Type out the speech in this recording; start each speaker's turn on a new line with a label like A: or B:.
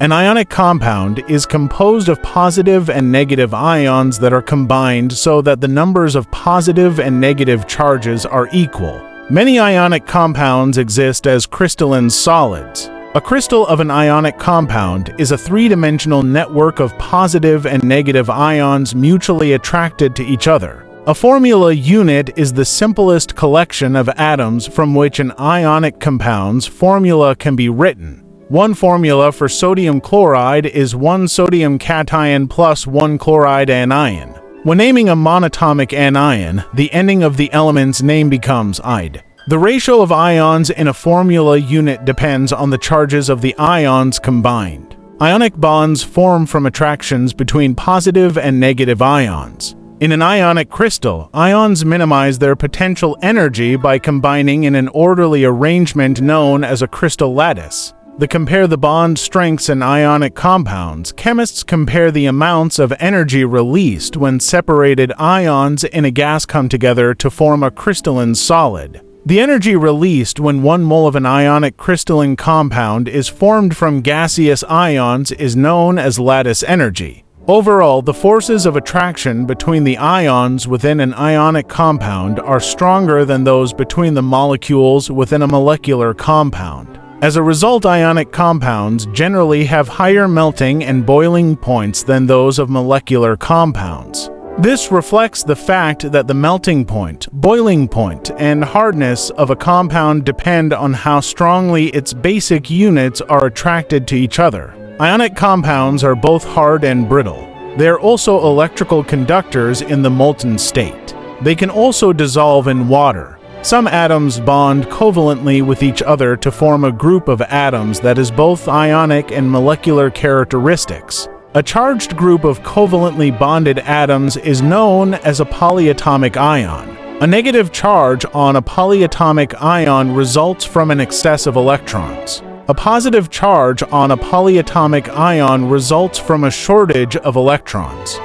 A: An ionic compound is composed of positive and negative ions that are combined so that the numbers of positive and negative charges are equal. Many ionic compounds exist as crystalline solids. A crystal of an ionic compound is a three-dimensional network of positive and negative ions mutually attracted to each other. A formula unit is the simplest collection of atoms from which an ionic compound's formula can be written. One formula for sodium chloride is 1 sodium cation plus 1 chloride anion. When naming a monatomic anion, the ending of the element's name becomes "ide." The ratio of ions in a formula unit depends on the charges of the ions combined. Ionic bonds form from attractions between positive and negative ions. In an ionic crystal, ions minimize their potential energy by combining in an orderly arrangement known as a crystal lattice. To compare the bond strengths in ionic compounds, chemists compare the amounts of energy released when separated ions in a gas come together to form a crystalline solid. The energy released when 1 mole of an ionic crystalline compound is formed from gaseous ions is known as lattice energy. Overall, the forces of attraction between the ions within an ionic compound are stronger than those between the molecules within a molecular compound. As a result, ionic compounds generally have higher melting and boiling points than those of molecular compounds. This reflects the fact that the melting point, boiling point, and hardness of a compound depend on how strongly its basic units are attracted to each other. Ionic compounds are both hard and brittle. They are also electrical conductors in the molten state. They can also dissolve in water. Some atoms bond covalently with each other to form a group of atoms that is both ionic and molecular characteristics. A charged group of covalently bonded atoms is known as a polyatomic ion. A negative charge on a polyatomic ion results from an excess of electrons. A positive charge on a polyatomic ion results from a shortage of electrons.